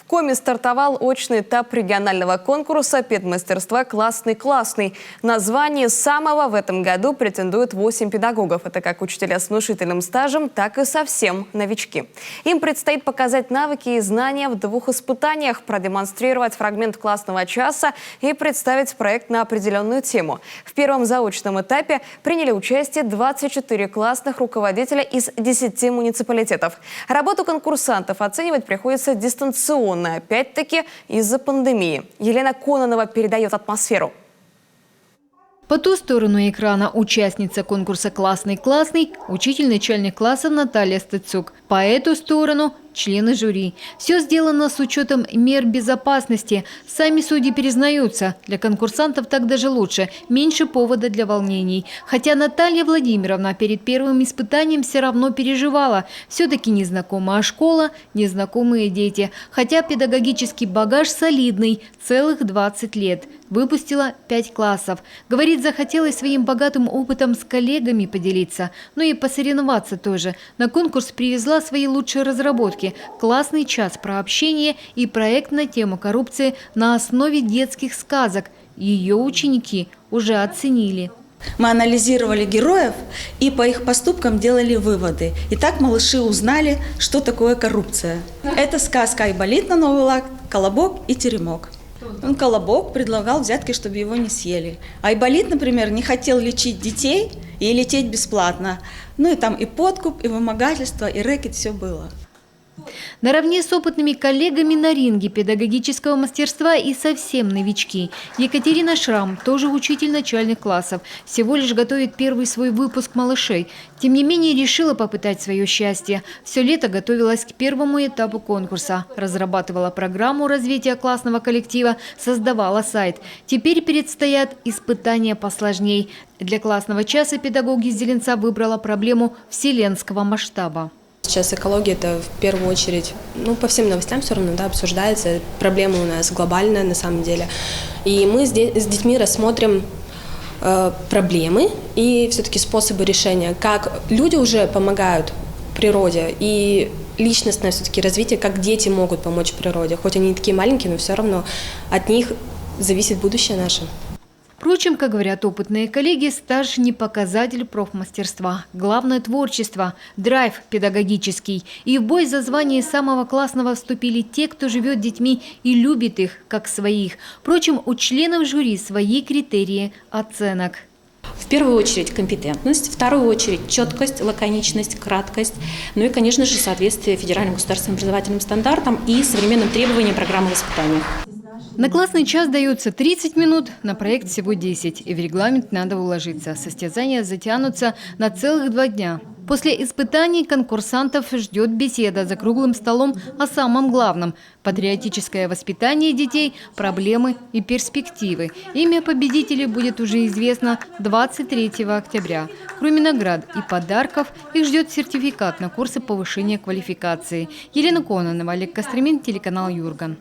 Коми стартовал очный этап регионального конкурса «Педмастерства классный-классный». На звание самого в этом году претендуют 8 педагогов. Это как учителя с внушительным стажем, так и совсем новички. Им предстоит показать навыки и знания в 2 испытаниях, продемонстрировать фрагмент классного часа и представить проект на определенную тему. В первом заочном этапе приняли участие 24 классных руководителя из 10 муниципалитетов. Работу конкурсантов оценивать приходится дистанционно. Опять-таки из-за пандемии. Елена Кононова передает атмосферу. По ту сторону экрана участница конкурса «Классный-классный» учитель начальных классов Наталья Стыцук. По эту сторону – члены жюри. Все сделано с учетом мер безопасности. Сами судьи признаются, для конкурсантов так даже лучше, меньше повода для волнений. Хотя Наталья Владимировна перед первым испытанием все равно переживала. Все-таки незнакомая школа, незнакомые дети. Хотя педагогический багаж солидный – целых 20 лет. Выпустила 5 классов. Говорит, захотелось своим богатым опытом с коллегами поделиться. Но и посоревноваться тоже. На конкурс привезла свои лучшие разработки. Классный час про общение и проект на тему коррупции на основе детских сказок. Ее ученики уже оценили. Мы анализировали героев и по их поступкам делали выводы. И так малыши узнали, что такое коррупция. Это сказка Айболит на новый лад, Колобок и Теремок. Колобок предлагал взятки, чтобы его не съели. Айболит, например, не хотел лечить детей и лететь бесплатно. Ну и там и подкуп, и вымогательство, и рэкет, все было. Наравне с опытными коллегами на ринге педагогического мастерства и совсем новички. Екатерина Шрам, тоже учитель начальных классов, всего лишь готовит первый свой выпуск малышей. Тем не менее, решила попытать свое счастье. Все лето готовилась к первому этапу конкурса. Разрабатывала программу развития классного коллектива, создавала сайт. Теперь предстоят испытания посложней. Для классного часа педагог из Зеленца выбрала проблему вселенского масштаба. Сейчас экология – это в первую очередь, по всем новостям все равно обсуждается. Проблема у нас глобальная на самом деле. И мы с детьми рассмотрим проблемы и все-таки способы решения. Как люди уже помогают природе и личностное все-таки развитие, как дети могут помочь природе. Хоть они и такие маленькие, но все равно от них зависит будущее наше. Впрочем, как говорят опытные коллеги, стаж не показатель профмастерства. Главное – творчество, драйв педагогический. И в бой за звание самого классного вступили те, кто живет детьми и любит их, как своих. Впрочем, у членов жюри свои критерии оценок. В первую очередь компетентность, в вторую очередь четкость, лаконичность, краткость, ну и, конечно же, соответствие федеральным государственным образовательным стандартам и современным требованиям программы воспитания. На классный час дается 30 минут, на проект всего 10. И в регламент надо уложиться. Состязания затянутся на целых 2 дня. После испытаний конкурсантов ждет беседа за круглым столом о самом главном – патриотическое воспитание детей, проблемы и перспективы. Имя победителей будет уже известно 23 октября. Кроме наград и подарков, их ждет сертификат на курсы повышения квалификации. Елена Кононова, Олег Костромин, телеканал Юрган.